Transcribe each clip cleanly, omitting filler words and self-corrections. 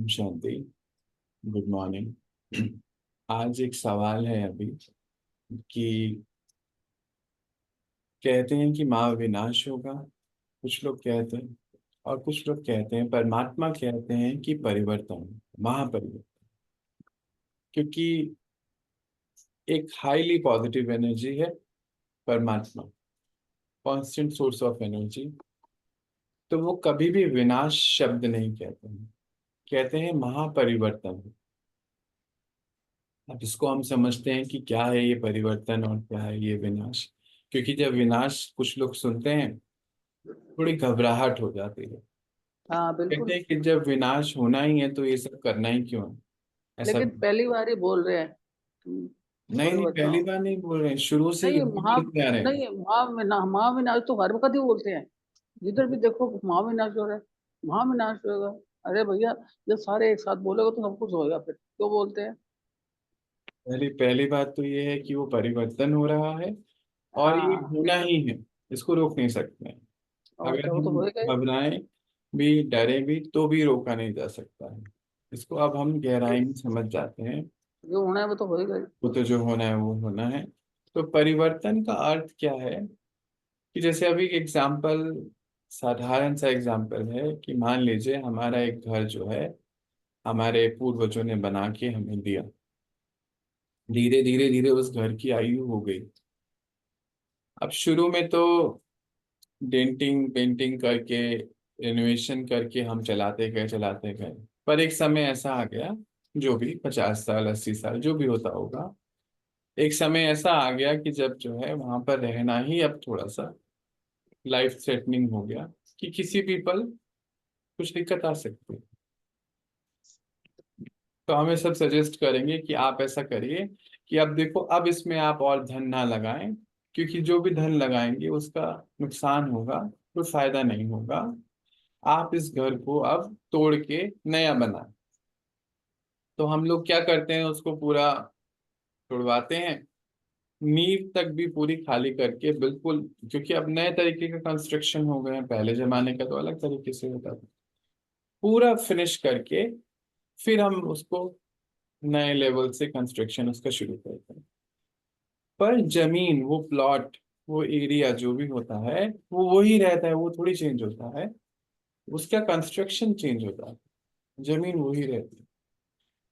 Om Shanti. Good morning. आज एक सवाल है अभी कि कहते हैं कि महाविनाश होगा, कुछ लोग कहते हैं, और कुछ लोग कहते हैं, परमात्मा कहते हैं कि परिवर्तन, महापरिवर्तन। क्योंकि एक हाईली पॉजिटिव एनर्जी है परमात्मा, कांस्टेंट सोर्स ऑफ एनर्जी। तो वो कभी भी विनाश शब्द नहीं कहते हैं, कहते हैं महापरिवर्तन। अब इसको हम समझते हैं कि क्या है ये परिवर्तन और क्या है ये विनाश। क्योंकि जब विनाश कुछ लोग सुनते हैं, थोड़ी घबराहट हो जाती है। हाँ कहते बिल्कुल। हैं कि जब विनाश होना ही है तो ये सब करना ही क्यों है, ऐसा। लेकिन पहली बार ही बोल रहे हैं नहीं कोई नहीं, पहली बताओ। बार नहीं बोल रहे हैं, शुरू से नहीं यही बोलते आ रहे हैं। नहीं महाविनाश तो हर वक्त ही बोलते हैं। जिधर भी देखो महाविनाश हो रहा है, महाविनाश होगा। अरे भैया, जब सारे एक साथ बोलेगा तो सब कुछ होएगा, फिर क्यों बोलते हैं? पहली पहली बात तो ये है कि वो परिवर्तन हो रहा है और ये हाँ होना ही है, इसको रोक नहीं सकते हैं। और अगर क्या, वो तो हम होएगा ही। घबराएं भी, डरे भी, तो भी रोका नहीं जा सकता है। इसको अब हम गहराई में समझ जाते हैं। जो होना है वो तो होएगा ही। वो तो जो होना है वो होना है। तो परिवर्तन का अर्थ क्या है कि जैसे अभी एग्जाम्पल, साधारण सा एग्जाम्पल है कि मान लीजिए हमारा एक घर जो है, हमारे पूर्वजों ने बना के हमें दिया। धीरे धीरे धीरे उस घर की आयु हो गई। अब शुरू में तो डेंटिंग पेंटिंग करके, रिनोवेशन करके हम चलाते गए। पर एक समय ऐसा आ गया, जो भी 50 साल 80 साल जो भी होता होगा, एक समय ऐसा आ गया कि जब जो है वहां पर रहना ही अब थोड़ा सा लाइफ थ्रेटनिंग हो गया, कि किसी भी पल कुछ दिक्कत आ सकती है। तो हमें सब सजेस्ट करेंगे कि आप ऐसा करिए कि अब देखो, अब इसमें आप और धन ना लगाएं, क्योंकि जो भी धन लगाएंगे उसका नुकसान होगा, कोई फायदा नहीं होगा। आप इस घर को अब तोड़ के नया बनाएं। तो हम लोग क्या करते हैं, उसको पूरा तोड़वाते हैं, नींव तक भी पूरी खाली करके बिल्कुल। क्योंकि अब नए तरीके का कंस्ट्रक्शन हो गए हैं, पहले जमाने का तो अलग तरीके से होता था। पूरा फिनिश करके फिर हम उसको नए लेवल से कंस्ट्रक्शन उसका शुरू करते हैं। पर जमीन, वो प्लॉट, वो एरिया जो भी होता है वो वही रहता है, वो थोड़ी चेंज होता है। उसका कंस्ट्रक्शन चेंज होता है, जमीन वही रहती है।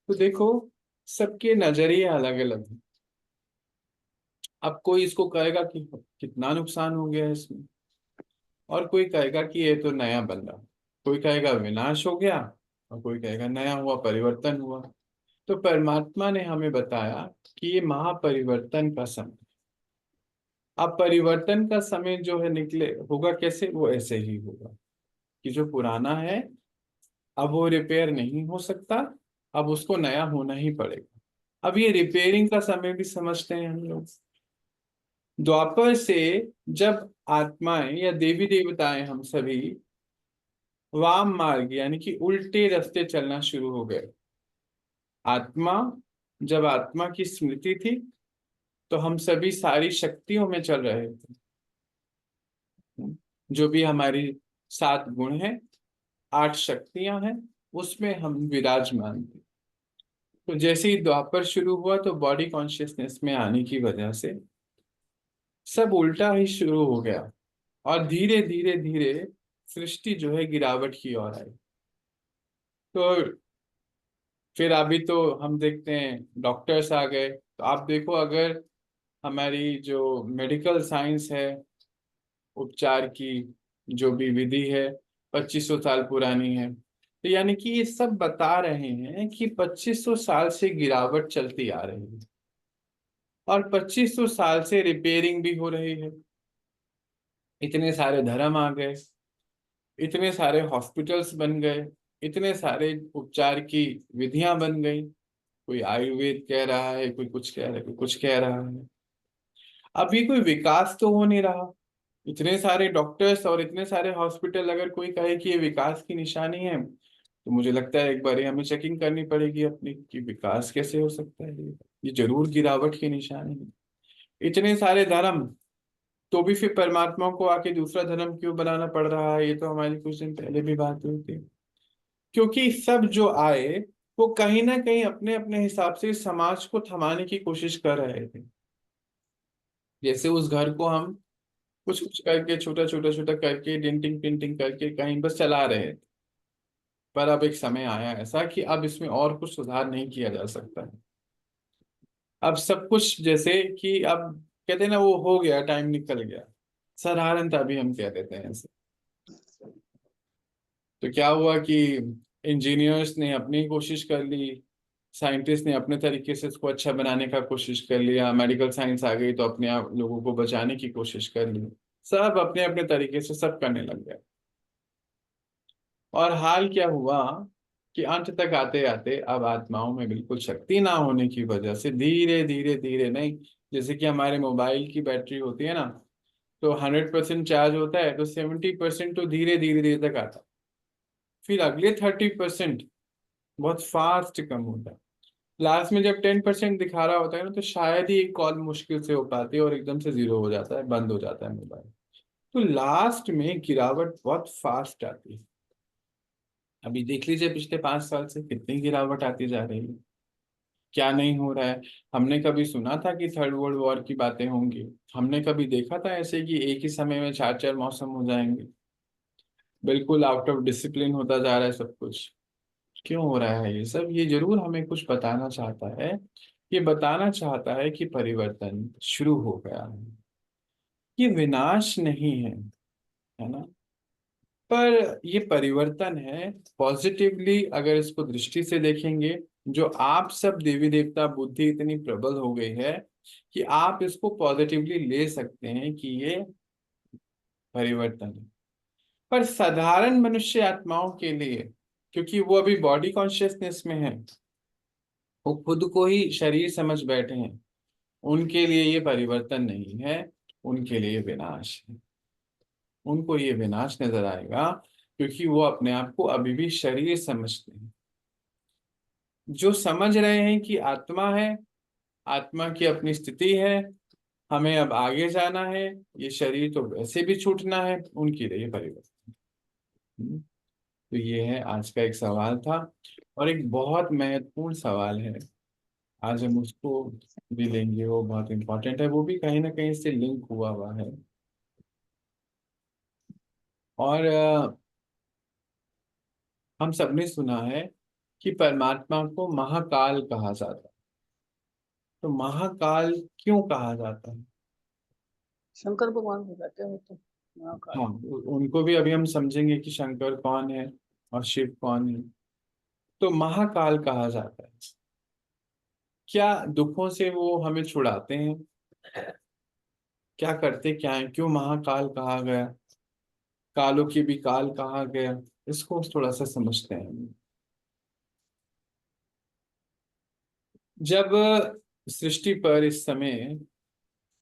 तो देखो, सबके नजरिए अलग अलग हैं। अब कोई इसको कहेगा कि कितना नुकसान हो गया है इसमें, और कोई कहेगा कि ये तो नया बन रहा। कोई कहेगा विनाश हो गया, और कोई कहेगा नया हुआ, परिवर्तन हुआ। तो परमात्मा ने हमें बताया कि ये महापरिवर्तन का समय। अब परिवर्तन का समय जो है निकले होगा कैसे, वो ऐसे ही होगा कि जो पुराना है अब वो रिपेयर नहीं हो सकता, अब उसको नया होना ही पड़ेगा। अब ये रिपेयरिंग का समय भी समझते हैं हम लोग। द्वापर से जब आत्माएं या देवी देवताएं, हम सभी वाम मार्ग यानी कि उल्टे रास्ते चलना शुरू हो गए। आत्मा, जब आत्मा की स्मृति थी तो हम सभी सारी शक्तियों में चल रहे थे। जो भी हमारी 7 गुण हैं, 8 शक्तियां हैं, उसमें हम विराजमान थे। तो जैसे ही द्वापर शुरू हुआ तो बॉडी कॉन्शियसनेस में आने की वजह से सब उल्टा ही शुरू हो गया, और धीरे धीरे धीरे सृष्टि जो है गिरावट की ओर आई। तो फिर अभी तो हम देखते हैं डॉक्टर्स आ गए। तो आप देखो, अगर हमारी जो मेडिकल साइंस है, उपचार की जो भी विधि है, 2500 साल पुरानी है। तो यानी कि ये सब बता रहे हैं कि 2500 साल से गिरावट चलती आ रही है, और 2500 साल से रिपेयरिंग भी हो रही है। इतने सारे धर्म आ गए, इतने सारे हॉस्पिटल्स बन गए, इतने सारे उपचार की विधियां बन गई। कोई आयुर्वेद कह रहा है, कोई कुछ कह रहा है, कोई कुछ कह रहा है। अभी कोई विकास तो हो नहीं रहा। इतने सारे डॉक्टर्स और इतने सारे हॉस्पिटल, अगर कोई कहे कि ये विकास की निशानी है, तो मुझे लगता है एक बार हमें चेकिंग करनी पड़ेगी अपनी, कि विकास कैसे हो सकता है। ये जरूर गिरावट की निशानी है। इतने सारे धर्म, तो भी फिर परमात्मा को आके दूसरा धर्म क्यों बनाना पड़ रहा है, ये तो हमारी कुछ दिन पहले भी बात हुई थी। क्योंकि सब जो आए वो कहीं ना कहीं अपने अपने हिसाब से इस समाज को थमाने की कोशिश कर रहे थे। जैसे उस घर को हम कुछ कुछ करके, छोटा छोटा छोटा करके, डेंटिंग पेंटिंग करके कहीं बस चला रहे थे। पर अब एक समय आया ऐसा कि अब इसमें और कुछ सुधार नहीं किया जा सकता है। अब सब कुछ जैसे कि अब कहते हैं ना, वो हो गया, टाइम निकल गया। साधारणतः भी हम कह देते हैं ऐसे। तो क्या हुआ कि इंजीनियर्स ने अपनी कोशिश कर ली, साइंटिस्ट ने अपने तरीके से इसको अच्छा बनाने का कोशिश कर लिया, मेडिकल साइंस आ गई तो अपने आप लोगों को बचाने की कोशिश कर ली। सब अपने अपने तरीके से सब करने लग गए। और हाल क्या हुआ कि अंत तक आते आते अब आत्माओं में बिल्कुल शक्ति ना होने की वजह से धीरे धीरे धीरे नहीं, जैसे कि हमारे मोबाइल की बैटरी होती है ना, तो 100% चार्ज होता है तो 70% तो धीरे धीरे धीरे तक आता है। फिर अगले 30% बहुत फास्ट कम होता है। लास्ट में जब 10% दिखा रहा होता है ना, तो शायद ही एक कॉल मुश्किल से हो पाती है और एकदम से जीरो हो जाता है, बंद हो जाता है मोबाइल। तो लास्ट में गिरावट बहुत फास्ट आती है। अभी देख लीजिए पिछले 5 साल से कितनी गिरावट आती जा रही है। क्या नहीं हो रहा है। हमने कभी सुना था कि थर्ड वर्ल्ड वॉर की बातें होंगी? हमने कभी देखा था ऐसे कि एक ही समय में चार चार मौसम हो जाएंगे? बिल्कुल आउट ऑफ डिसिप्लिन होता जा रहा है सब कुछ। क्यों हो रहा है ये सब? ये जरूर हमें कुछ बताना चाहता है। ये बताना चाहता है कि परिवर्तन शुरू हो गया है। ये विनाश नहीं है ना? पर ये परिवर्तन है। पॉजिटिवली अगर इसको दृष्टि से देखेंगे, जो आप सब देवी देवता बुद्धि इतनी प्रबल हो गई है कि आप इसको पॉजिटिवली ले सकते हैं कि ये परिवर्तन है। पर साधारण मनुष्य आत्माओं के लिए, क्योंकि वो अभी बॉडी कॉन्शियसनेस में है, वो खुद को ही शरीर समझ बैठे हैं, उनके लिए ये परिवर्तन नहीं है, उनके लिए विनाश है। उनको ये विनाश नजर आएगा क्योंकि वो अपने आप को अभी भी शरीर समझते हैं। जो समझ रहे हैं कि आत्मा है, आत्मा की अपनी स्थिति है, हमें अब आगे जाना है, ये शरीर तो वैसे भी छूटना है, उनके लिए परिवर्तन। तो ये है आज का एक सवाल था, और एक बहुत महत्वपूर्ण सवाल है। आज हम उसको भी लेंगे, वो बहुत इंपॉर्टेंट है, वो भी कहीं ना कहीं से लिंक हुआ हुआ है। और हम सबने सुना है कि परमात्मा को महाकाल कहा जाता है। तो महाकाल क्यों कहा जाता है? शंकर भगवान को कहते हैं वो तो महाकाल। हाँ, उनको भी अभी हम समझेंगे कि शंकर कौन है और शिव कौन है। तो महाकाल कहा जाता है, क्या दुखों से वो हमें छुड़ाते हैं? क्या करते क्या है, क्यों महाकाल कहा गया? कालों की भी काल कहा गया। इसको थोड़ा सा समझते हैं। जब सृष्टि पर इस समय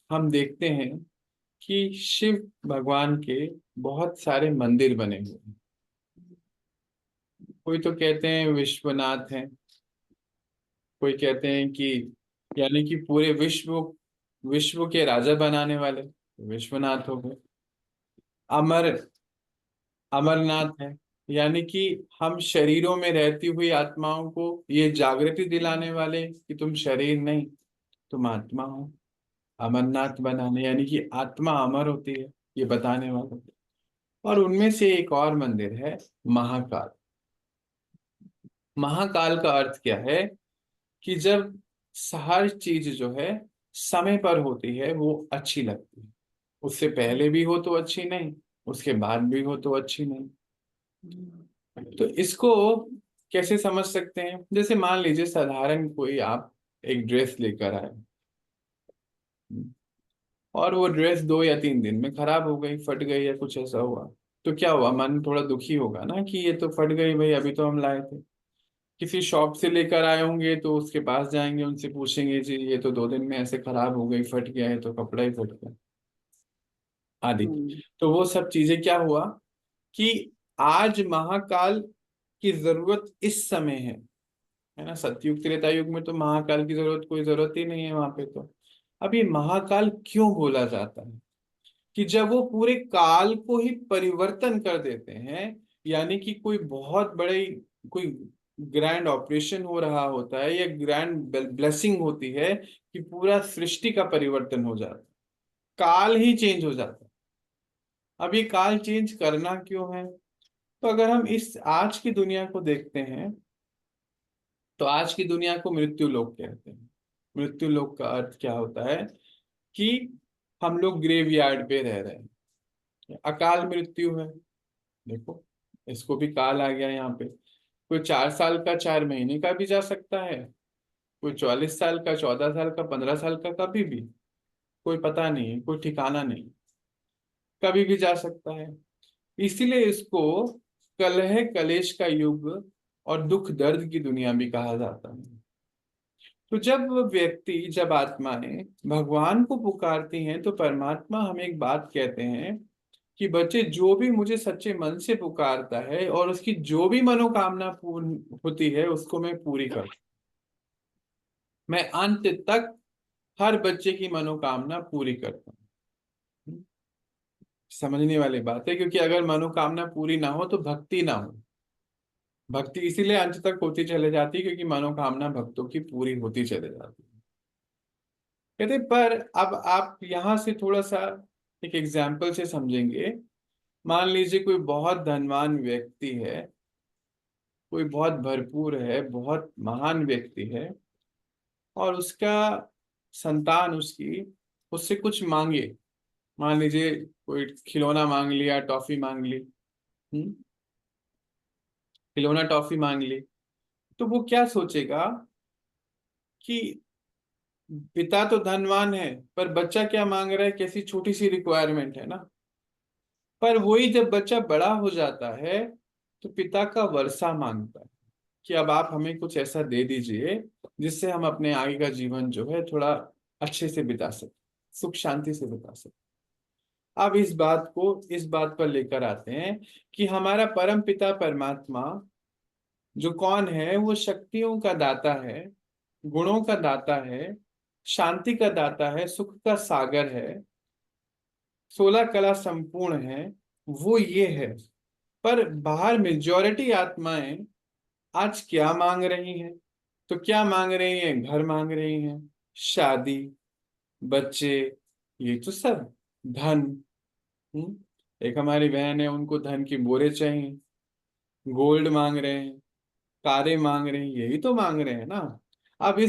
हम देखते हैं कि शिव भगवान के बहुत सारे मंदिर बने हुए हैं। कोई तो कहते हैं विश्वनाथ हैं, कोई कहते हैं कि यानी कि पूरे विश्व विश्व के राजा बनाने वाले विश्वनाथ हो गए। अमर अमरनाथ है, यानी कि हम शरीरों में रहती हुई आत्माओं को ये जागृति दिलाने वाले कि तुम शरीर नहीं, तुम आत्मा हो। अमरनाथ बनाने यानी कि आत्मा अमर होती है, ये बताने वाले। और उनमें से एक और मंदिर है महाकाल। महाकाल का अर्थ क्या है? कि जब हर चीज जो है समय पर होती है वो अच्छी लगती है। उससे पहले भी हो तो अच्छी नहीं, उसके बाद भी हो तो अच्छी नहीं। तो इसको कैसे समझ सकते हैं? जैसे मान लीजिए साधारण कोई आप एक ड्रेस लेकर आए, और वो ड्रेस 2 या 3 दिन में खराब हो गई, फट गई या कुछ ऐसा हुआ। तो क्या हुआ? मन थोड़ा दुखी होगा ना कि ये तो फट गई भाई, अभी तो हम लाए थे। किसी शॉप से लेकर आए होंगे तो उसके पास जाएंगे, उनसे पूछेंगे जी ये तो 2 दिन में ऐसे खराब हो गई, फट गया है, तो कपड़ा ही फट गया आदि। हम्म। तो वो सब चीजें क्या हुआ कि आज महाकाल की जरूरत इस समय है ना? सतयुग त्रेता युग में तो महाकाल की कोई जरूरत ही नहीं है वहां पे। तो अब ये महाकाल क्यों बोला जाता है? कि जब वो पूरे काल को ही परिवर्तन कर देते हैं, यानी कि कोई बहुत बड़े कोई ग्रैंड ऑपरेशन हो रहा होता है या ग्रैंड ब्लेसिंग होती है कि पूरा सृष्टि का परिवर्तन हो जाता है, काल ही चेंज हो जाता है। अब ये काल चेंज करना क्यों है? तो अगर हम इस आज की दुनिया को देखते हैं, तो आज की दुनिया को मृत्यु लोक कहते हैं। मृत्यु लोक का अर्थ क्या होता है कि हम लोग ग्रेव यार्ड पे रह रहे हैं, अकाल मृत्यु है। देखो, इसको भी काल आ गया यहाँ पे। कोई 4 साल का 4 महीने का भी जा सकता है, कोई 44 साल का, 14 साल का, 15 साल का, कभी भी कोई पता नहीं है, कोई ठिकाना नहीं, कभी भी जा सकता है। इसीलिए इसको कलह कलेश का युग और दुख दर्द की दुनिया भी कहा जाता है। तो जब आत्माएं भगवान को पुकारती हैं, तो परमात्मा हमें एक बात कहते हैं कि बच्चे, जो भी मुझे सच्चे मन से पुकारता है और उसकी जो भी मनोकामना पूर्ण होती है उसको मैं पूरी कर, मैं अंत तक हर बच्चे की मनोकामना पूरी करता हूँ। समझने वाली बात है, क्योंकि अगर मनोकामना पूरी ना हो तो भक्ति ना हो। भक्ति इसीलिए अंत तक होती चले जाती है क्योंकि मनोकामना भक्तों की पूरी होती चले जाती है। कहते पर अब आप यहां से थोड़ा सा एक एग्जाम्पल से समझेंगे। मान लीजिए कोई बहुत धनवान व्यक्ति है, कोई बहुत भरपूर है, बहुत महान व्यक्ति है, और उसका संतान उसकी उससे कुछ मांगे। मान लीजिए कोई खिलौना मांग लिया, टॉफी मांग ली। हम्म, खिलौना टॉफी मांग ली, तो वो क्या सोचेगा कि पिता तो धनवान है, पर बच्चा क्या मांग रहा है, कैसी छोटी सी रिक्वायरमेंट है ना। पर वही जब बच्चा बड़ा हो जाता है तो पिता का वर्षा मांगता है कि अब आप हमें कुछ ऐसा दे दीजिए जिससे हम अपने आगे का जीवन जो है थोड़ा अच्छे से बिता सके, सुख शांति से बिता सके। अब इस बात पर लेकर आते हैं कि हमारा परम पिता परमात्मा जो कौन है, वो शक्तियों का दाता है, गुणों का दाता है, शांति का दाता है, सुख का सागर है, 16 कला संपूर्ण है, वो ये है। पर बाहर मेजॉरिटी आत्माएं आज क्या मांग रही हैं? तो क्या मांग रही हैं? घर मांग रही हैं, शादी, बच्चे, ये तो सब धन। हम्म? एक हमारी बहन है, उनको धन की बोरे चाहिए, गोल्ड मांग रहे हैं, कारें मांग रहे हैं, यही तो मांग रहे हैं ना। अब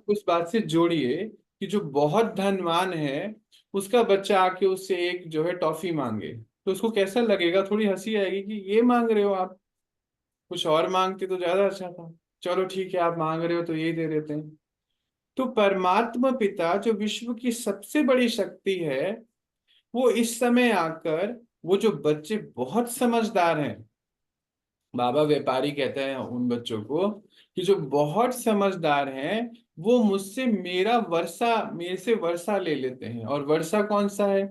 उस बात से जोड़िए कि जो बहुत धनवान है, उसका बच्चा आके उससे एक जो है टॉफी मांगे, तो उसको कैसा लगेगा? थोड़ी हंसी आएगी कि ये मांग रहे हो आप, कुछ और मांगते तो ज्यादा अच्छा था। चलो ठीक है, आप मांग रहे हो तो यही दे देते हैं। तो परमात्मा पिता जो विश्व की सबसे बड़ी शक्ति है, वो इस समय आकर, वो जो बच्चे बहुत समझदार हैं, बाबा व्यापारी कहते हैं उन बच्चों को कि जो बहुत समझदार हैं, वो मुझसे मेरे से वर्षा ले लेते हैं। और वर्षा कौन सा है?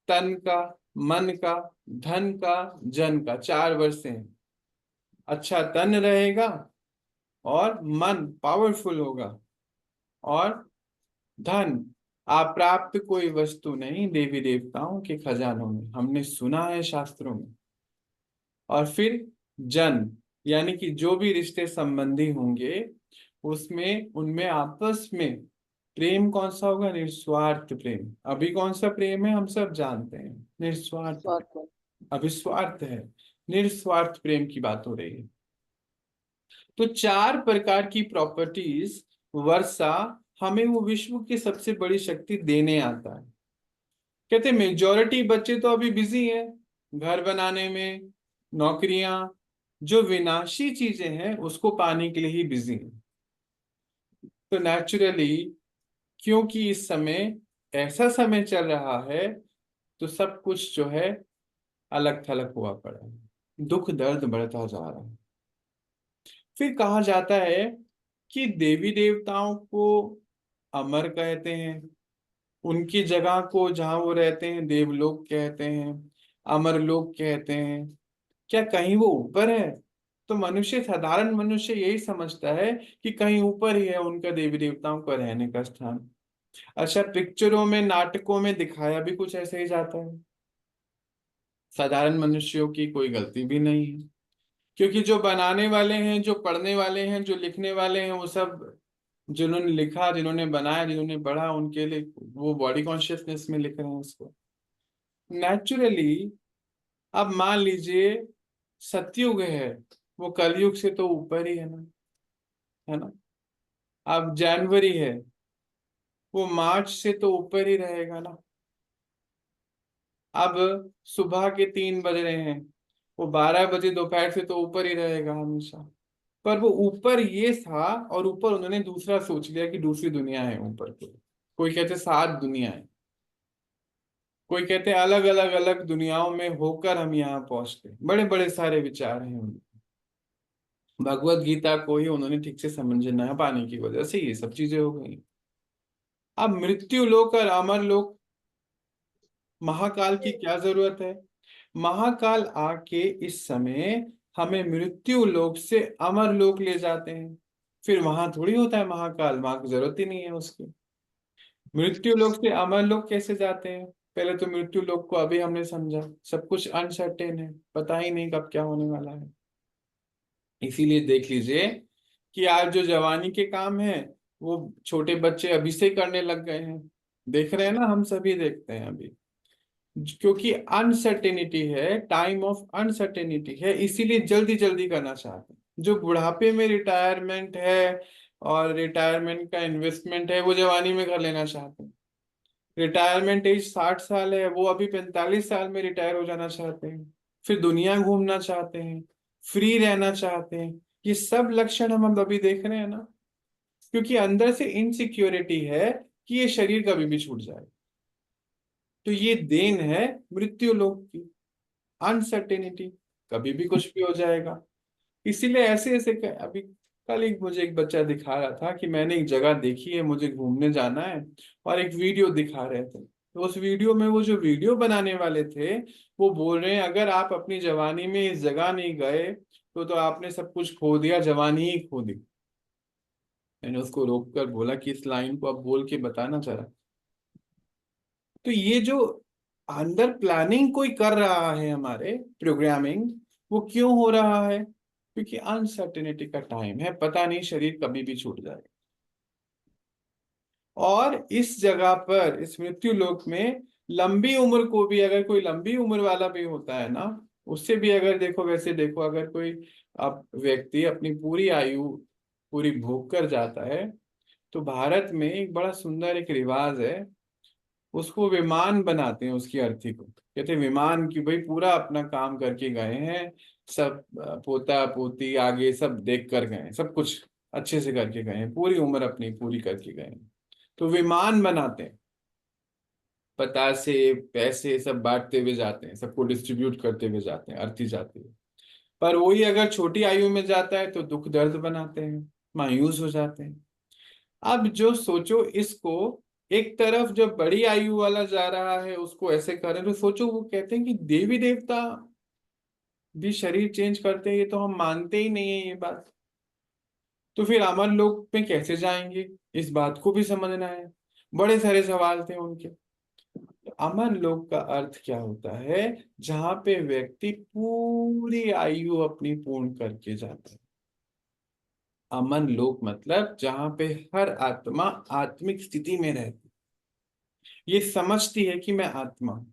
तन का, मन का, धन का, जन का, 4 वर्षे हैं। अच्छा तन रहेगा, और मन पावरफुल होगा, और धन, अप्राप्त कोई वस्तु नहीं देवी देवताओं के खजानों में, हमने सुना है शास्त्रों में। और फिर जन, यानी कि जो भी रिश्ते संबंधी होंगे, उसमें उनमें आपस में प्रेम कौन सा होगा? निस्वार्थ प्रेम। अभी कौन सा प्रेम है हम सब जानते हैं, निस्वार्थ। स्वार्थ है। अभी स्वार्थ है, निस्वार्थ प्रेम की बात हो रही है। तो 4 प्रकार की प्रॉपर्टीज वर्षा हमें वो विश्व की सबसे बड़ी शक्ति देने आता है। कहते मेजॉरिटी बच्चे तो अभी बिजी हैं घर बनाने में, नौकरियां, जो विनाशी चीजें हैं उसको पाने के लिए ही बिजी हैं। तो नेचुरली, क्योंकि इस समय ऐसा समय चल रहा है, तो सब कुछ जो है अलग थलग हुआ पड़ा है, दुख दर्द बढ़ता जा रहा है। फिर कहा जाता है कि देवी देवताओं को अमर कहते हैं, उनकी जगह को जहां वो रहते हैं देवलोक कहते हैं, अमरलोक कहते हैं। क्या कहीं वो ऊपर है? तो मनुष्य, साधारण मनुष्य यही समझता है कि कहीं ऊपर ही है उनका देवी देवताओं का रहने का स्थान। अच्छा, पिक्चरों में, नाटकों में दिखाया भी कुछ ऐसे ही जाता है, साधारण मनुष्यों की कोई गलती भी नहीं है। क्योंकि जो बनाने वाले हैं, जो पढ़ने वाले हैं, जो लिखने वाले हैं, वो सब जिन्होंने लिखा, जिन्होंने बनाया, जिन्होंने पढ़ा, उनके लिए वो बॉडी कॉन्शियसनेस में लिख रहे हैं उसको। नेचुरली अब मान लीजिए सतयुग है, वो कलयुग से तो ऊपर ही है ना, है ना। अब जनवरी है, वो मार्च से तो ऊपर ही रहेगा ना। अब सुबह के 3 बज रहे हैं, वो 12 बजे दोपहर से तो ऊपर ही रहेगा हमेशा। पर वो ऊपर ये था, और ऊपर उन्होंने दूसरा सोच लिया कि दूसरी दुनिया है ऊपर कोई कहते 7 दुनिया है, कोई कहते अलग अलग अलग दुनियाओं में होकर हम यहाँ पहुंचते। बड़े बड़े सारे विचार हैं उनके। भगवत गीता को ही उन्होंने ठीक से समझ ना पाने की वजह से ये सब चीजें हो गई। अब मृत्यु लोक और अमर लोक, महाकाल की क्या जरूरत है। महाकाल आके इस समय हमें मृत्यु लोक से अमर लोक ले जाते हैं। फिर वहां थोड़ी होता है महाकाल, वहां की जरूरत ही नहीं है उसकी। मृत्यु लोक से अमर लोक कैसे जाते हैं। पहले तो मृत्यु लोक को अभी हमने समझा, सब कुछ अनसर्टेन है, पता ही नहीं कब क्या होने वाला है। इसीलिए देख लीजिए कि आज जो जवानी के काम है, वो छोटे बच्चे अभी से करने लग गए हैं। देख रहे हैं ना, हम सभी देखते हैं अभी। क्योंकि अनसर्टेनिटी है, टाइम ऑफ अनसर्टेनिटी है, इसीलिए जल्दी जल्दी करना चाहते हैं। जो बुढ़ापे में रिटायरमेंट है और रिटायरमेंट का इन्वेस्टमेंट है, वो जवानी में कर लेना चाहते हैं। रिटायरमेंट एज 60 साल है, वो अभी 45 साल में रिटायर हो जाना चाहते हैं। फिर दुनिया घूमना चाहते हैं, फ्री रहना चाहते हैं। ये सब लक्षण हम अभी देख रहे हैं ना। क्योंकि अंदर से इनसिक्योरिटी है कि ये शरीर कभी भी छूट जाए। तो ये देन है मृत्यु लोक की, अनसर्टेनिटी, कभी भी कुछ भी हो जाएगा। इसीलिए ऐसे ऐसे अभी कल एक मुझे एक बच्चा दिखा रहा था कि मैंने एक जगह देखी है, मुझे घूमने जाना है, और एक वीडियो दिखा रहे थे। तो उस वीडियो में वो जो वीडियो बनाने वाले थे, वो बोल रहे हैं अगर आप अपनी जवानी में इस जगह नहीं गए तो आपने सब कुछ खो दिया, जवानी ही खो दी। मैंने उसको रोक कर बोला कि इस लाइन को आप बोल के बताना जरा। तो ये जो अंदर प्लानिंग कोई कर रहा है, हमारे प्रोग्रामिंग, वो क्यों हो रहा है। क्योंकि अनसर्टेनिटी का टाइम है, पता नहीं शरीर कभी भी छूट जाएगा। और इस जगह पर, इस मृत्यु लोक में, लंबी उम्र को भी, अगर कोई लंबी उम्र वाला भी होता है ना, उससे भी अगर देखो, वैसे देखो, अगर कोई अब व्यक्ति अपनी पूरी आयु पूरी भोग कर जाता है, तो भारत में एक बड़ा सुंदर एक रिवाज है, उसको विमान बनाते हैं, उसकी अर्थी को कहते हैं विमान, की भाई पूरा अपना काम करके गए हैं, सब पोता पोती आगे सब देख कर गए हैं, सब कुछ अच्छे से करके गए हैं, पूरी उम्र अपनी पूरी करके गए हैं। तो विमान बनाते हैं, पतासे पैसे सब बांटते हुए जाते हैं, सबको डिस्ट्रीब्यूट करते हुए जाते हैं, अर्थी जाते हुए। पर वही अगर छोटी आयु में जाता है तो दुख दर्द बनाते हैं, मायूस हो जाते हैं। अब जो सोचो इसको, एक तरफ जब बड़ी आयु वाला जा रहा है उसको ऐसे कर रहे हैं, तो सोचो वो कहते हैं कि देवी देवता भी शरीर चेंज करते हैं, ये तो हम मानते ही नहीं है ये बात। तो फिर अमर लोक में कैसे जाएंगे, इस बात को भी समझना है। बड़े सारे सवाल थे उनके। तो अमर लोक का अर्थ क्या होता है, जहां पे व्यक्ति पूरी आयु अपनी पूर्ण करके जाता है। अमन लोक मतलब जहां पे हर आत्मा आत्मिक स्थिति में रहती, ये समझती है कि मैं आत्मा हूं।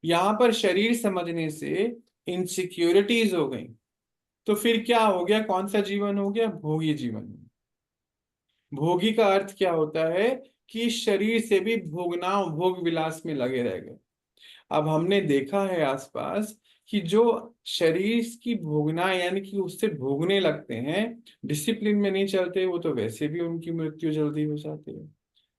यहां पर शरीर समझने से इनसिक्योरिटीज हो गई। तो फिर क्या हो गया, कौन सा जीवन हो गया, भोगी जीवन। भोगी का अर्थ क्या होता है कि शरीर से भी भोगना, भोग विलास में लगे रह गए। अब हमने देखा है आसपास कि जो शरीर की भोगना यानी कि उससे भोगने लगते हैं, डिसिप्लिन में नहीं चलते, वो तो वैसे भी उनकी मृत्यु जल्दी हो जाती है।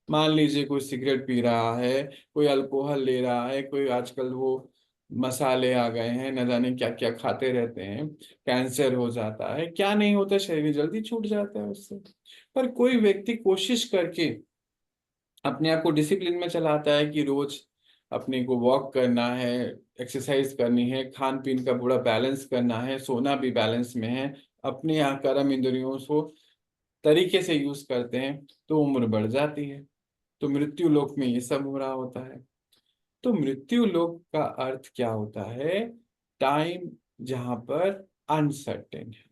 मान लीजिए कोई सिगरेट पी रहा है, कोई अल्कोहल ले रहा है, कोई आजकल वो मसाले आ गए हैं, न जाने क्या क्या खाते रहते हैं, कैंसर हो जाता है, क्या नहीं होता, शरीर जल्दी छूट जाता है उससे। पर कोई व्यक्ति कोशिश करके अपने आप को डिसिप्लिन में चलाता है कि रोज अपने को वॉक करना है, एक्सरसाइज करनी है, खान पीन का पूरा बैलेंस करना है, सोना भी बैलेंस में है, अपने यहाँ कर्म इंद्रियों को तरीके से यूज करते हैं, तो उम्र बढ़ जाती है। तो मृत्यु लोक में ये सब हो रहा होता है। तो मृत्यु लोक का अर्थ क्या होता है, टाइम जहां पर अनसर्टेन है।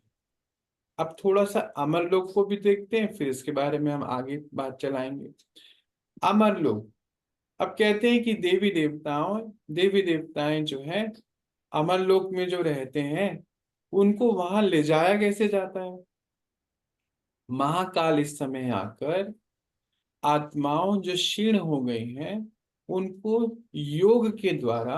अब थोड़ा सा अमरलोक को भी देखते हैं, फिर इसके बारे में हम आगे बात चलाएंगे। अमरलोक, अब कहते हैं कि देवी देवताएं जो है अमरलोक में जो रहते हैं उनको वहां ले जाया कैसे जाता है। महाकाल इस समय आकर आत्माओं जो क्षीण हो गई हैं उनको योग के द्वारा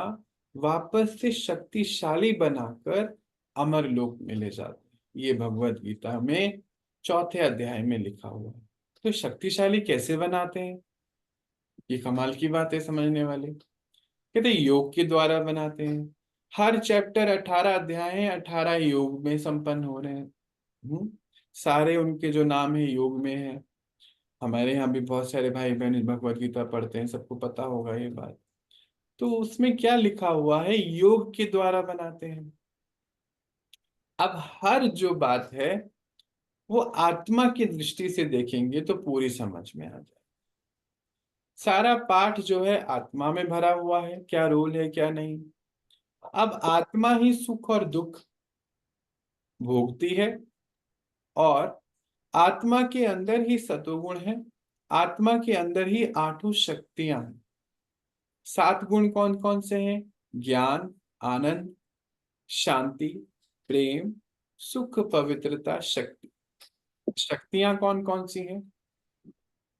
वापस से शक्तिशाली बनाकर अमरलोक में ले जाते हैं। ये भगवत गीता में 4 अध्याय में लिखा हुआ है। तो शक्तिशाली कैसे बनाते हैं, ये कमाल की बात है समझने वाले। कहते हैं योग के द्वारा बनाते हैं। हर चैप्टर 18 अध्याय हैं, 18 योग में संपन्न हो रहे हैं। सारे उनके जो नाम है योग में है। हमारे यहाँ भी बहुत सारे भाई बहन भगवत गीता पढ़ते हैं, सबको पता होगा ये बात। तो उसमें क्या लिखा हुआ है, योग के द्वारा बनाते हैं। अब हर जो बात है वो आत्मा की दृष्टि से देखेंगे तो पूरी समझ में आ जाए। सारा पाठ जो है आत्मा में भरा हुआ है, क्या रोल है क्या नहीं। अब आत्मा ही सुख और दुख भोगती है, और आत्मा के अंदर ही सतोगुण है, आत्मा के अंदर ही 8 शक्तियां हैं। 7 गुण कौन कौन से हैं, ज्ञान, आनंद, शांति, प्रेम, सुख, पवित्रता, शक्ति। शक्तियां कौन कौन सी हैं,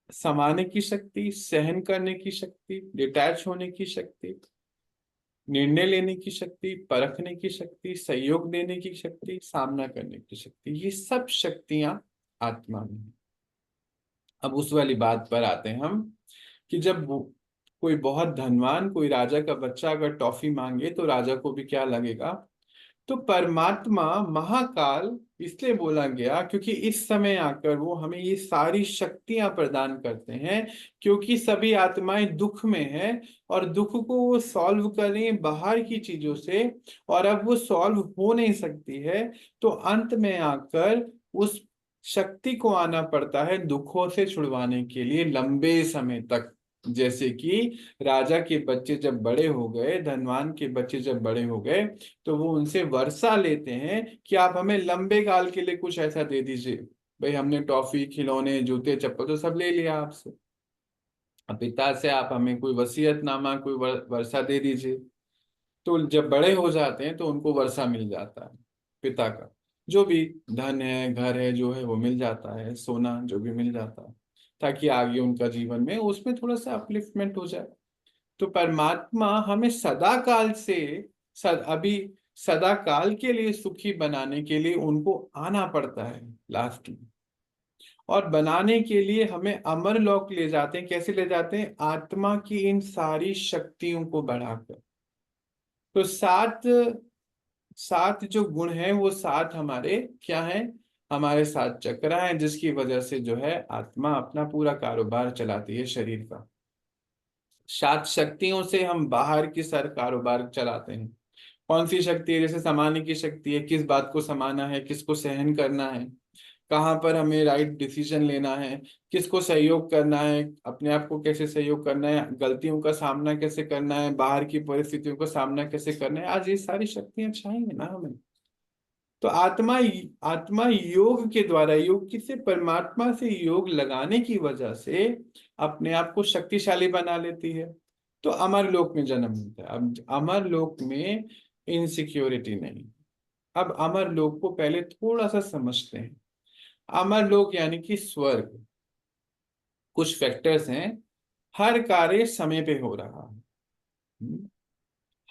समाने की शक्ति, सहन करने की शक्ति, डिटैच होने की शक्ति, निर्णय लेने की शक्ति, परखने की शक्ति, सहयोग देने की शक्ति, सामना करने की शक्ति। ये सब शक्तियां आत्मा में हैं। अब उस वाली बात पर आते हैं हम कि जब कोई बहुत धनवान कोई राजा का बच्चा अगर टॉफी मांगे तो राजा को भी क्या लगेगा। तो परमात्मा महाकाल इसलिए बोला गया क्योंकि इस समय आकर वो हमें ये सारी शक्तियां प्रदान करते हैं, क्योंकि सभी आत्माएं दुख में हैं और दुख को वो सॉल्व कर रही हैं बाहर की चीजों से, और अब वो सॉल्व हो नहीं सकती है। तो अंत में आकर उस शक्ति को आना पड़ता है दुखों से छुड़वाने के लिए लंबे समय तक। जैसे कि राजा के बच्चे जब बड़े हो गए, धनवान के बच्चे जब बड़े हो गए, तो वो उनसे वर्षा लेते हैं कि आप हमें लंबे काल के लिए कुछ ऐसा दे दीजिए। भाई हमने टॉफी, खिलौने, जूते, चप्पल तो सब ले लिया आपसे, अब पिता से आप हमें कोई वसीयतनामा, कोई वर्षा दे दीजिए। तो जब बड़े हो जाते हैं तो उनको वर्षा मिल जाता है, पिता का जो भी धन है, घर है, जो है वो मिल जाता है, सोना जो भी मिल जाता है, ताकि आगे उनका जीवन में उसमें थोड़ा सा अपलिफ्टमेंट हो जाए। तो परमात्मा हमें सदा काल से अभी सदा काल के लिए सुखी बनाने के लिए उनको आना पड़ता है लास्ट में, और बनाने के लिए हमें अमरलोक ले जाते हैं। कैसे ले जाते हैं, आत्मा की इन सारी शक्तियों को बढ़ाकर। तो सात सात जो गुण हैं वो सात हमारे क्या हैं, हमारे 7 चक्र हैं, जिसकी वजह से जो है आत्मा अपना पूरा कारोबार चलाती है शरीर का। 7 शक्तियों से हम बाहर की सर कारोबार चलाते हैं। कौन सी शक्ति है, जैसे समाने की शक्ति है, किस बात को समाना है, किसको सहन करना है, कहाँ पर हमें राइट डिसीजन लेना है, किसको सहयोग करना है, अपने आप को कैसे सहयोग करना है, गलतियों का सामना कैसे करना है, बाहर की परिस्थितियों का सामना कैसे करना है। आज ये सारी शक्तियां चाहिए ना हमें। तो आत्मा आत्मा योग के द्वारा, योग किससे, परमात्मा से योग लगाने की वजह से अपने आप को शक्तिशाली बना लेती है। तो अमर लोक में जन्म मिलता है। अब अमर लोक में इनसिक्योरिटी नहीं। अब अमर लोक को पहले थोड़ा सा समझते हैं। अमर लोक यानी कि स्वर्ग, कुछ फैक्टर्स हैं। हर कार्य समय पे हो रहा है।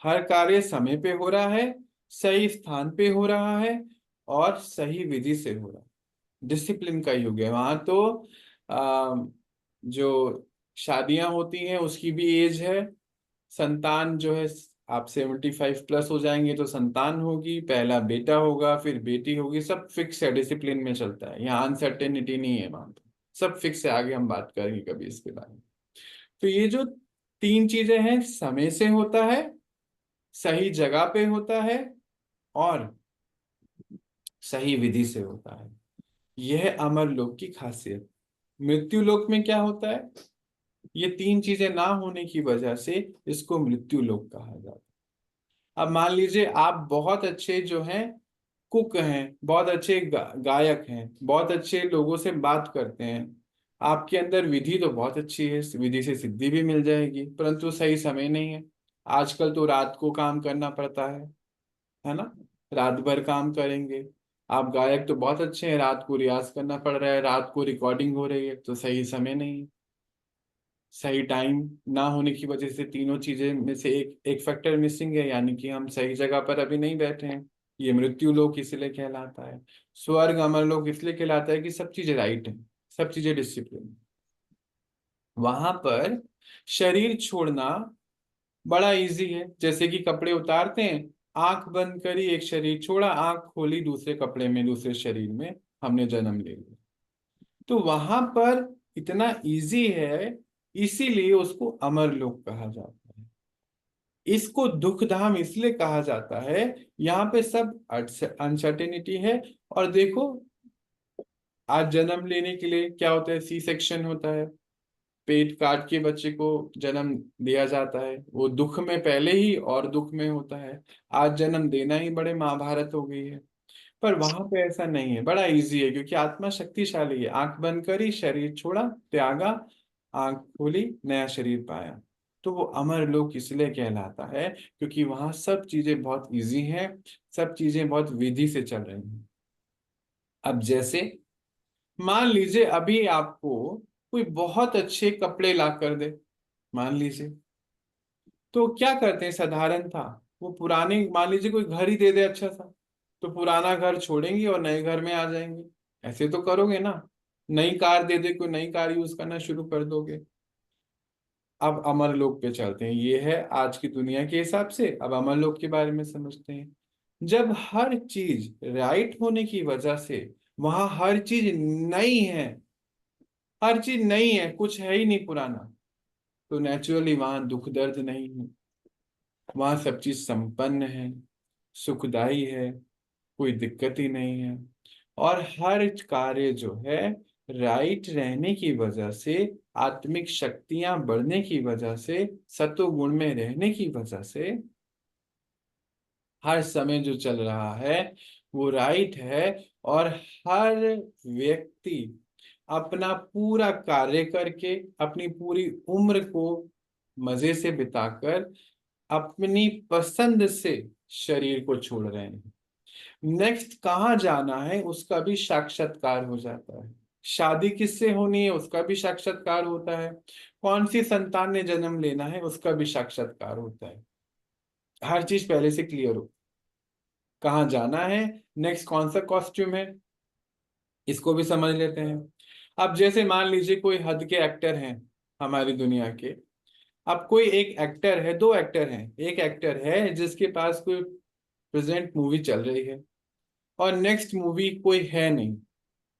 हर कार्य समय पे हो रहा है, सही स्थान पे हो रहा है, और सही विधि से हो रहा है। डिसिप्लिन का युग है वहां। तो जो शादियां होती हैं उसकी भी एज है। संतान जो है, आप 75+ हो जाएंगे तो संतान होगी, पहला बेटा होगा, फिर बेटी होगी, सब फिक्स है, डिसिप्लिन में चलता है। यहाँ अनसर्टेनिटी नहीं है वहां पे, सब फिक्स है। आगे हम बात करेंगे कभी इसके बारे में। तो ये जो 3 चीजें हैं, समय से होता है, सही जगह पे होता है, और सही विधि से होता है। यह है अमर लोक की खासियत। मृत्यु लोक में क्या होता है, ये 3 चीजें ना होने की वजह से इसको मृत्यु लोक कहा जाता है। अब मान लीजिए आप बहुत अच्छे जो हैं कुक हैं, बहुत अच्छे गायक हैं, बहुत अच्छे लोगों से बात करते हैं, आपके अंदर विधि तो बहुत अच्छी है, विधि से सिद्धि भी मिल जाएगी, परंतु सही समय नहीं है। आजकल तो रात को काम करना पड़ता है ना, रात भर काम करेंगे। आप गायक तो बहुत अच्छे हैं, रात को रियाज करना पड़ रहा है, रात को रिकॉर्डिंग हो रही है, तो सही समय नहीं है, सही टाइम ना होने की वजह से तीनों चीजें में से एक एक फैक्टर मिसिंग है, यानी कि हम सही जगह पर अभी नहीं बैठे हैं। ये मृत्यु लोक इसलिए कहलाता है। स्वर्ग अमर लोक इसलिए कहलाता है कि सब चीजें राइट है, सब चीजें डिसिप्लिन। वहां पर शरीर छोड़ना बड़ा इजी है, जैसे कि कपड़े उतारते हैं, आंख बंद करी एक शरीर छोड़ा, आंख खोली दूसरे कपड़े में दूसरे शरीर में हमने जन्म ले लिया। तो वहां पर इतना इजी है, इसीलिए उसको अमर लोक कहा जाता है। इसको दुख धाम इसलिए कहा जाता है, यहाँ पे सब अनसर्टेनिटी है। और देखो, आज जन्म लेने के लिए क्या होता है, सी सेक्शन होता है, पेट काट के बच्चे को जन्म दिया जाता है, वो दुख में पहले ही और दुख में होता है। आज जन्म देना ही बड़े महाभारत हो गई है। पर वहां पे ऐसा नहीं है, बड़ा इजी है, क्योंकि आत्मा शक्तिशाली है। आंख बंद करी, शरीर छोड़ा, त्यागा, आंख खोली, नया शरीर पाया। तो वो अमर लोक इसलिए कहलाता है क्योंकि वहां सब चीजें बहुत इजी हैं, सब चीजें बहुत विधि से चल रही हैं। अब जैसे मान लीजिए अभी आपको कोई बहुत अच्छे कपड़े ला कर दे, मान लीजिए, तो क्या करते हैं साधारण था, वो पुराने, मान लीजिए कोई घर ही दे दे अच्छा सा, तो पुराना घर छोड़ेंगे और नए घर में आ जाएंगे, ऐसे तो करोगे ना। नई कार दे दे, कोई नई कार यूज करना शुरू कर दोगे। अब अमर लोक पे चलते हैं, ये है आज की दुनिया के हिसाब से। अब अमर लोक के बारे में समझते हैं। जब हर चीज राइट होने की वजह से वहां हर चीज नई है, हर चीज नई है, कुछ है ही नहीं पुराना, तो नेचुरली वहां दुख दर्द नहीं है, वहां सब चीज संपन्न है, सुखदाई है, कोई दिक्कत ही नहीं है। और हर कार्य जो है राइट रहने की वजह से, आत्मिक शक्तियां बढ़ने की वजह से, सत्वगुण में रहने की वजह से हर समय जो चल रहा है वो राइट है। और हर व्यक्ति अपना पूरा कार्य करके, अपनी पूरी उम्र को मजे से बिताकर, अपनी पसंद से शरीर को छोड़ रहे हैं। नेक्स्ट कहाँ जाना है उसका भी साक्षात्कार हो जाता है। शादी किससे होनी है उसका भी साक्षात्कार होता है। कौन सी संतान ने जन्म लेना है उसका भी साक्षात्कार होता है। हर चीज पहले से क्लियर हो, कहाँ जाना है, नेक्स्ट कौन सा कॉस्ट्यूम है, इसको भी समझ लेते हैं। अब जैसे मान लीजिए कोई हद के एक्टर हैं हमारी दुनिया के। अब कोई एक एक्टर है, दो एक्टर हैं, एक एक्टर है जिसके पास कोई प्रेजेंट मूवी चल रही है और नेक्स्ट मूवी कोई है नहीं,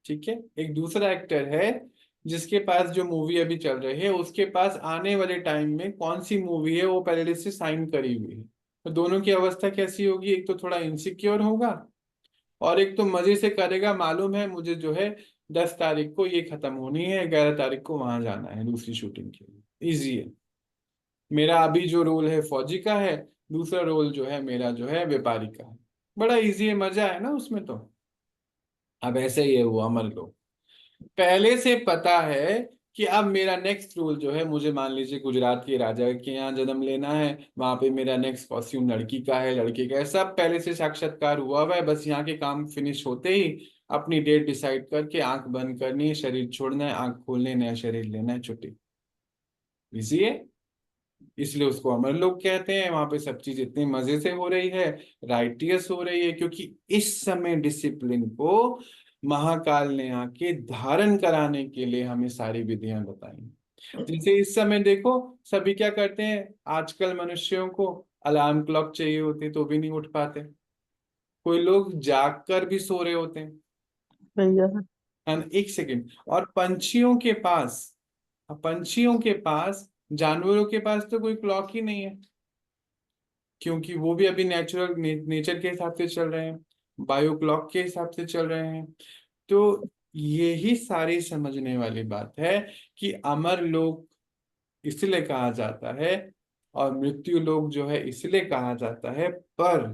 ठीक है। एक दूसरा एक्टर है जिसके पास जो मूवी अभी चल रही है उसके पास आने वाले टाइम में कौन सी मूवी है वो पहले से साइन करी हुई है। तो दोनों की अवस्था कैसी होगी, एक तो थोड़ा इनसिक्योर होगा और एक तो मजे से करेगा, मालूम है मुझे जो है 10 तारीख को ये खत्म होनी है, 11 तारीख को वहां जाना है दूसरी शूटिंग के लिए, इजी है। मेरा अभी जो रोल है फौजी का है, दूसरा रोल जो है मेरा जो है व्यापारी का है, बड़ा इजी है, मजा है ना उसमें तो। अब ऐसे ही है वो अमर लोग, पहले से पता है कि अब मेरा नेक्स्ट रोल जो है, मुझे मान लीजिए गुजरात के राजा के यहाँ जन्म लेना है, वहां पे मेरा नेक्स्ट कॉस्ट्यूम लड़की का है, लड़के का है, सब पहले से साक्षात्कार हुआ हुआ है। बस यहाँ के काम फिनिश होते ही अपनी डेट डिसाइड करके आंख बंद करनी है, शरीर छोड़ना है, आंख खोलने है, नया शरीर लेना है, छुट्टी। इसी है, इसलिए उसको अमर लोग कहते हैं। वहां पे सब चीज इतनी मजे से हो रही है, राइटियस हो रही है, क्योंकि इस समय डिसिप्लिन को महाकाल ने आके धारण कराने के लिए हमें सारी विधियां बताई। जैसे इस समय देखो, सभी क्या करते हैं, आजकल मनुष्यों को अलार्म क्लॉक चाहिए होती है तो भी नहीं उठ पाते, कोई लोग जाग कर भी सो रहे होते हैं। भैया। एक सेकेंड, और पंछियों के पास, जानवरों के पास तो कोई क्लॉक ही नहीं है, क्योंकि वो भी अभी नेचुरल नेचर के हिसाब से चल रहे हैं, बायो क्लॉक के हिसाब से चल रहे हैं। तो यही सारी समझने वाली बात है कि अमर लोक इसलिए कहा जाता है और मृत्यु लोक जो है इसलिए कहा जाता है। पर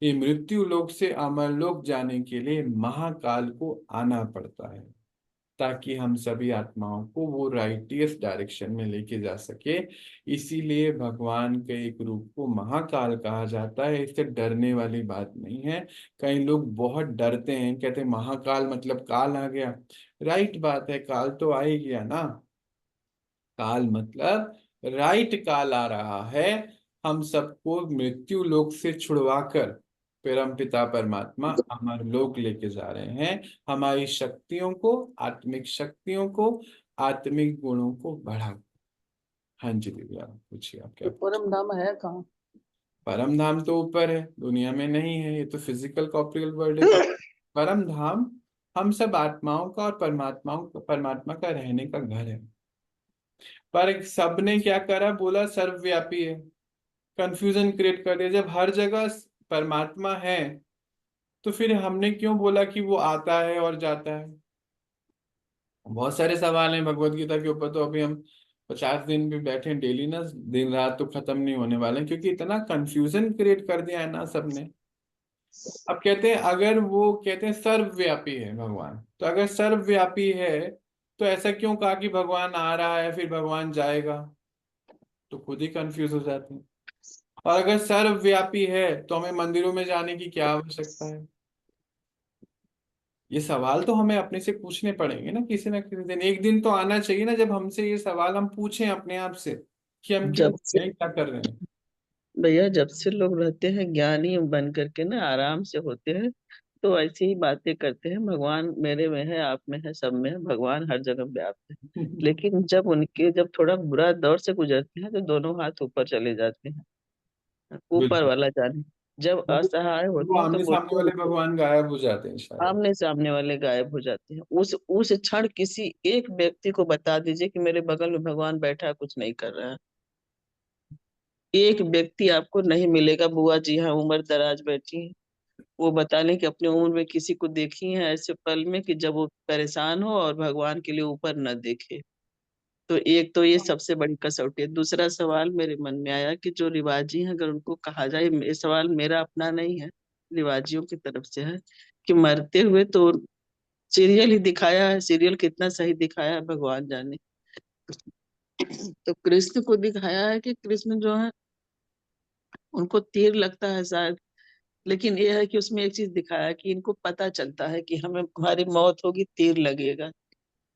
ये मृत्यु लोक से अमरलोक जाने के लिए महाकाल को आना पड़ता है, ताकि हम सभी आत्माओं को वो राइटियस डायरेक्शन में लेके जा सके। इसीलिए भगवान के एक रूप को महाकाल कहा जाता है। इससे डरने वाली बात नहीं है। कई लोग बहुत डरते हैं, कहते हैं महाकाल मतलब काल आ गया। राइट बात है, काल तो आ ही गया ना। काल मतलब राइट काल आ रहा है, हम सबको मृत्यु लोक से छुड़वाकर परमपिता परमात्मा अमर लोक लेके जा रहे हैं। हमारी शक्तियों को, आत्मिक शक्तियों को, आत्मिक गुणों को बढ़ा। हाँ जी दीदी, आप पूछिए, आप क्या तो पूछ। परम धाम है कहाँ? परम धाम तो ऊपर है, दुनिया में नहीं है, ये तो फिजिकल कॉर्पोरियल वर्ल्ड है। परम धाम हम सब आत्माओं का और परमात्मा का रहने का घर है। पर सबने क्या करा, बोला सर्वव्यापी है, कंफ्यूजन क्रिएट कर दिया। जब हर जगह परमात्मा है, तो फिर हमने क्यों बोला कि वो आता है और जाता है। बहुत सारे सवाल हैं भगवत गीता के ऊपर, तो अभी हम 50 दिन भी बैठे डेली ना, दिन रात तो खत्म नहीं होने वाले हैं, क्योंकि इतना कंफ्यूजन क्रिएट कर दिया है ना सबने। अब कहते हैं, अगर वो कहते हैं सर्वव्यापी है भगवान, तो अगर सर्वव्यापी है तो ऐसा क्यों कहा कि भगवान आ रहा है फिर भगवान जाएगा, तो खुद ही कंफ्यूज हो जाते हैं। और अगर सर्वव्यापी है तो हमें मंदिरों में जाने की क्या आवश्यकता है। ये सवाल तो हमें अपने से पूछने पड़ेंगे ना किसी दिन। एक दिन तो आना चाहिए ना जब हमसे ये सवाल हम पूछें अपने आप से, कि हम क्यों जब से हैं, क्या कर रहे हैं। भैया, जब से लोग रहते हैं ज्ञानी बन करके ना, आराम से होते हैं, तो ऐसी ही बातें करते हैं, भगवान मेरे में है, आप में है, सब में है, भगवान हर जगह व्याप्त है। लेकिन जब थोड़ा बुरा दौर से गुजरते हैं तो दोनों हाथ ऊपर चले जाते हैं, ऊपर बिल्कुल। वाला जाने। जब असहाय वो होते हैं तो आमने सामने बोलते वाले हैं, भगवान गायब हो जाते हैं शायद। आमने सामने वाले गायब हो जाते हैं। उस क्षण किसी एक व्यक्ति को बता दीजिए कि मेरे बगल में भगवान बैठा है, कुछ नहीं कर रहा है। एक व्यक्ति आपको नहीं मिलेगा, बुआ जी हाँ उम्र दराज बैठी है, वो बता लें कि अपनी उम्र में किसी को देखी है ऐसे पल में कि जब वो परेशान हो और भगवान के लिए ऊपर न देखे। तो एक तो ये सबसे बड़ी कसौटी है। दूसरा सवाल मेरे मन में आया कि जो रिवाजी हैं, अगर उनको कहा जाए, ये सवाल मेरा अपना नहीं है, रिवाजियों की तरफ से है, कि मरते हुए तो सीरियल ही दिखाया है, सीरियल कितना सही दिखाया है भगवान जाने। तो कृष्ण को दिखाया है कि कृष्ण जो है उनको तीर लगता है शायद, लेकिन ये है कि उसमें एक चीज दिखाया है कि इनको पता चलता है कि हमें हमारी मौत होगी, तीर लगेगा,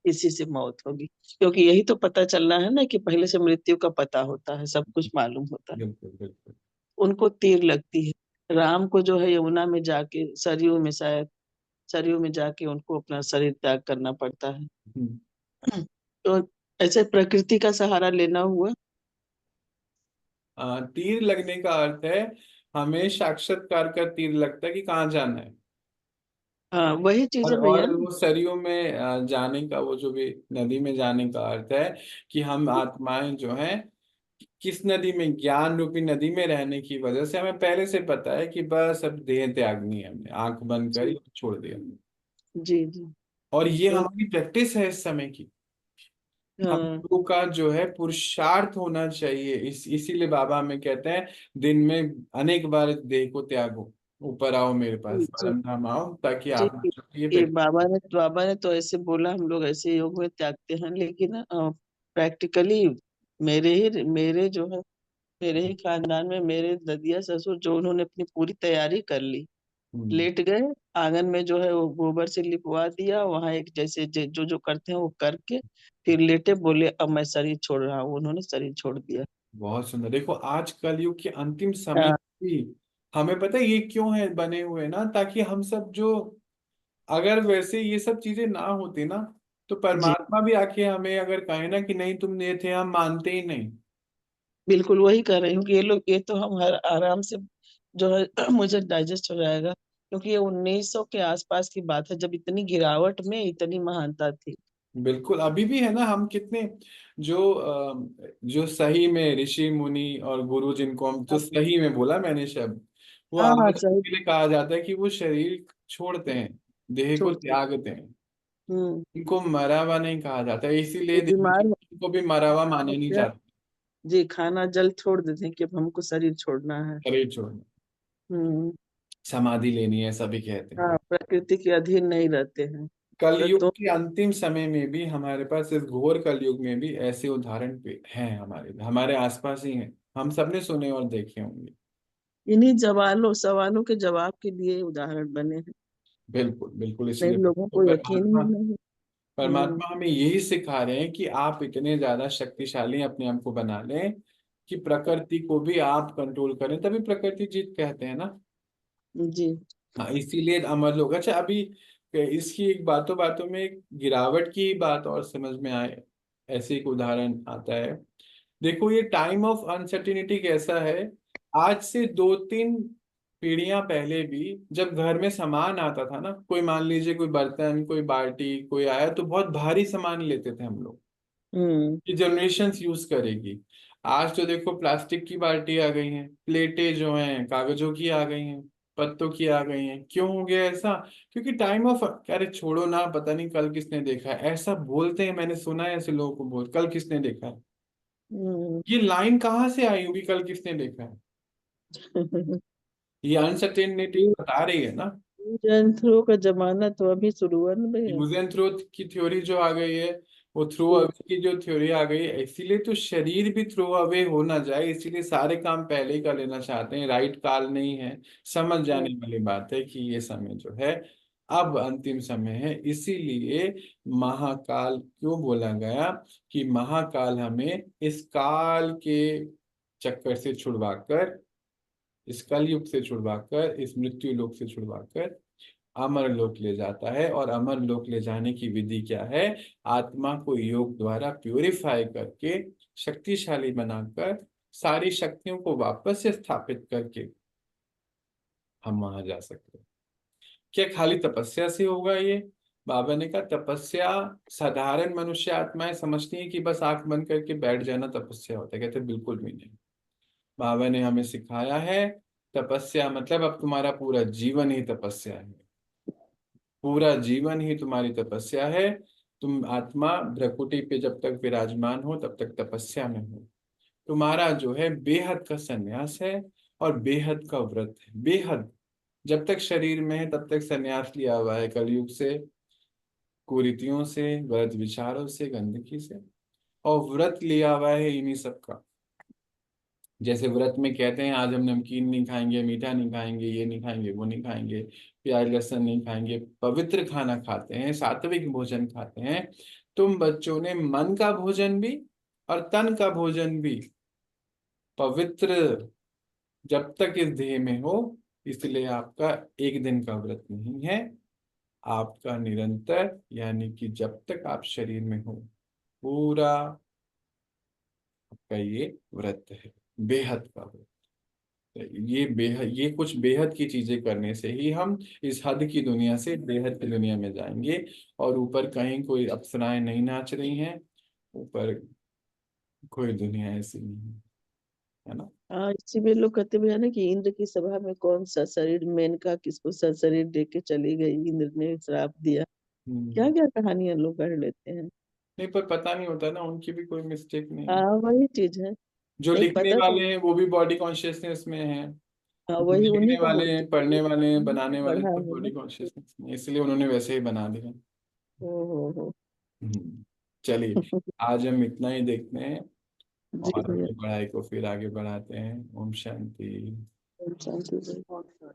इसी से मौत होगी। क्योंकि यही तो पता चलना है ना कि पहले से मृत्यु का पता होता है, सब कुछ मालूम होता है। बिल्कुल बिल्कुल। उनको तीर लगती है। राम को जो है यमुना में जाके, सरयू में शायद, सरयू में जाके उनको अपना शरीर त्याग करना पड़ता है। हम्म। तो ऐसे प्रकृति का सहारा लेना हुआ। तीर लगने का अर्थ है हमें साक्षात्कार का तीर लगता है कि कहाँ जाना है। हाँ वही चीज है भैया। और वो सरयू में जाने का, वो जो भी नदी में जाने का अर्थ है कि हम आत्माएं जो हैं, किस नदी में, ज्ञान रूपी नदी में रहने की वजह से हमें पहले से पता है कि बस अब देह त्यागनी है, हमने आंख बंद करी जी और छोड़ दिया। जी जी। और ये तो हमारी प्रैक्टिस है इस समय की। हम हाँ लोगों का जो है पुरुषार्थ होना चाहिए, इसीलिए बाबा हमें कहते हैं दिन में अनेक बार देह को त्यागो, ऊपर आओ मेरे जी पास, जी परम धाम आओ, ताकि जी। आप ये ये प्रैक्टिस। बाबा ने तो ऐसे बोला, हम लोग ऐसे योग में त्यागते हैं, लेकिन प्रैक्टिकली मेरे जो है, मेरे ही खानदान में मेरे ददिया ससुर जो, उन्होंने अपनी पूरी तैयारी कर ली, हम्म। लेट गए, आंगन में जो है वो गोबर से लिपवा दिया, वहां एक जैसे जो जो करते हैं वो करके फिर लेटे, बोले अब मैं शरीर छोड़ रहा हूँ, उन्होंने शरीर छोड़ दिया। बहुत सुंदर। देखो आज कलयुग के अंतिम समय हाँ भी हमें पता है ये क्यों है बने हुए ना, ताकि हम सब जो, अगर वैसे ये सब चीजें ना होती ना, तो जी परमात्मा भी आके हमें अगर कहे ना कि नहीं तुम ये थे, हम मानते ही नहीं। बिल्कुल वही कर रही हूँ कि ये लोग, ये तो हम हर आराम से जो है मुझे डाइजेस्ट हो जाएगा, क्योंकि ये 1900 के आसपास की बात है, जब इतनी गिरावट में इतनी महानता थी। बिल्कुल अभी भी है ना, हम कितने जो जो सही में ऋषि मुनि और गुरु, जिनको हम जो सही में बोला मैंने शब्द, वो हाँ हाँ आज सही। के लिए कहा जाता है कि वो शरीर छोड़ते हैं, देह को छोड़ते। त्यागते हैं। हम्म। इनको मरा हुआ नहीं कहा जाता, इसीलिए वो बीमार इनको भी मरा हुआ माने नहीं होते हैं। जाता। जी, खाना जल्द छोड़ देते हैं कि अब हमको शरीर छोड़ना है। शरीर छोड़ना। हम्म। समाधि लेनी है, सभी कहते हैं। हाँ, प्रकृति के अधीन नहीं रहते हैं। कलयुग तत्वों के अंतिम समय में भी हमारे पास, इस घोर कलयुग में भी ऐसे उदाहरण हैं, हमारे हमारे आसपास ही हैं, हम सबने सुने और देखे होंगे। इन्हीं सवालों के जवाब के लिए उदाहरण बने हैं। बिल्कुल बिल्कुल, नहीं, इसलिए लोगों तो को यकीन परमात्मा ही नहीं। हम्म। परमात्मा हमें यही सिखा रहे हैं कि आप इतने ज्यादा शक्तिशाली अपने आप को बना लें कि प्रकृति को भी आप कंट्रोल करें, तभी प्रकृति जीत, कहते हैं ना। जी। हाँ, इसीलिए अमर लोग। अच्छा, अभी इसकी एक बातों बातों में एक गिरावट की बात और समझ में आए, ऐसे एक उदाहरण आता है। देखो, ये टाइम ऑफ अनसर्टिनिटी कैसा है। आज से 2-3 पीढ़ियां पहले भी जब घर में सामान आता था ना, कोई मान लीजिए कोई बर्तन, कोई बाल्टी, कोई आया, तो बहुत भारी सामान लेते थे हम लोग, हम्म। कि जनरेशन यूज करेगी। आज तो देखो प्लास्टिक की बाल्टी आ गई हैं, प्लेटें जो हैं कागजों की आ गई हैं, पत्तों की आ गई हैं। क्यों हो गया ऐसा? क्योंकि टाइम ऑफ, अरे छोड़ो ना, पता नहीं कल किसने देखा है, ऐसा बोलते हैं, मैंने सुना है ऐसे लोगों को बोल, कल किसने देखा है। हम्म। ये लाइन कहाँ से आई होगी, कल किसने देखा है? ये अनसर्टेनिटी बता रही है ना। यंत्रों का जमाना तो अभी शुरू हुआ ना भैया। यूज एंड थ्रो की थ्योरी जो आ गई है, वो थ्रो अवे की जो थ्योरी आ गई है, इसीलिए तो शरीर भी थ्रो अवे हो ना जाए, इसीलिए सारे काम पहले ही कर लेना चाहते हैं। राइट काल नहीं है, समझ जाने वाली बात है कि ये समय जो है अब अंतिम समय है। इसीलिए महाकाल क्यों बोला गया, कि महाकाल हमें इस काल के चक्कर से छुड़वाकर, इस कलयुग से छुड़वाकर, इस मृत्यु लोक से छुड़वाकर अमर लोक ले जाता है। और अमर लोक ले जाने की विधि क्या है? आत्मा को योग द्वारा प्यूरिफाई करके, शक्तिशाली बनाकर, सारी शक्तियों को वापस से स्थापित करके हम वहां जा सकते हैं। क्या खाली तपस्या से होगा ये? बाबा ने कहा तपस्या, साधारण मनुष्य आत्माएं समझती हैं कि बस आंख बंद करके बैठ जाना तपस्या होता है। कहते बिल्कुल भी नहीं। बाबा ने हमें सिखाया है, तपस्या मतलब अब तुम्हारा पूरा जीवन ही तपस्या है, पूरा जीवन ही तुम्हारी तपस्या है। तुम आत्मा भ्रकुटी पे जब तक विराजमान हो तब तक तपस्या में हो। तुम्हारा जो है बेहद का संन्यास है, और बेहद का व्रत है। बेहद, जब तक शरीर में है तब तक संन्यास लिया हुआ है, कलयुग से, कुरीतियों से, गलत विचारों से, गंदगी से, और व्रत लिया हुआ है इन्हीं सब का। जैसे व्रत में कहते हैं आज हम नमकीन नहीं खाएंगे, मीठा नहीं खाएंगे, ये नहीं खाएंगे, वो नहीं खाएंगे, प्याज लहसुन नहीं खाएंगे, पवित्र खाना खाते हैं, सात्विक भोजन खाते हैं। तुम बच्चों ने मन का भोजन भी और तन का भोजन भी पवित्र, जब तक इस देह में हो, इसलिए आपका एक दिन का व्रत नहीं है, आपका निरंतर, यानी कि जब तक आप शरीर में हो, पूरा आपका ये व्रत है, बेहद का व्रत। ये बेहद, ये कुछ बेहद की चीजें करने से ही हम इस हद की दुनिया से बेहद की दुनिया में जाएंगे। और ऊपर कहीं कोई अप्सराएं नहीं नाच रही हैं, ऊपर कोई दुनिया ऐसी नहीं है, है ना। हाँ, इसी में लोग कहते भी है ना कि इंद्र की सभा में कौन सा शरीर, मेनका किसको सा शरीर दे के चली गई, इंद्र ने श्राप दिया। क्या हम्म। क्या कहानियां लोग गढ़ लेते हैं। नहीं, पर पता नहीं होता ना, उनकी भी कोई मिस्टेक नहीं है। हाँ, वही चीज है। जो नहीं लिखने पता तो। वाले हैं वो भी बॉडी कॉन्शियसनेस में हैं, हाँ, जो वही उन्हीं लिखने को वाले बोलते हैं, पढ़ने वाले हैं, हैं, बनाने वाले पढ़ा सब है बॉडी ना। कॉन्शियसनेस में, इसलिए उन्होंने वैसे ही बना दिया। हो। चलिए, आज हम इतना ही देखते हैं, जी और भैया। अपनी पढ़ाई को फिर आगे बढ़ाते हैं। ओम शांति। शांति भैया।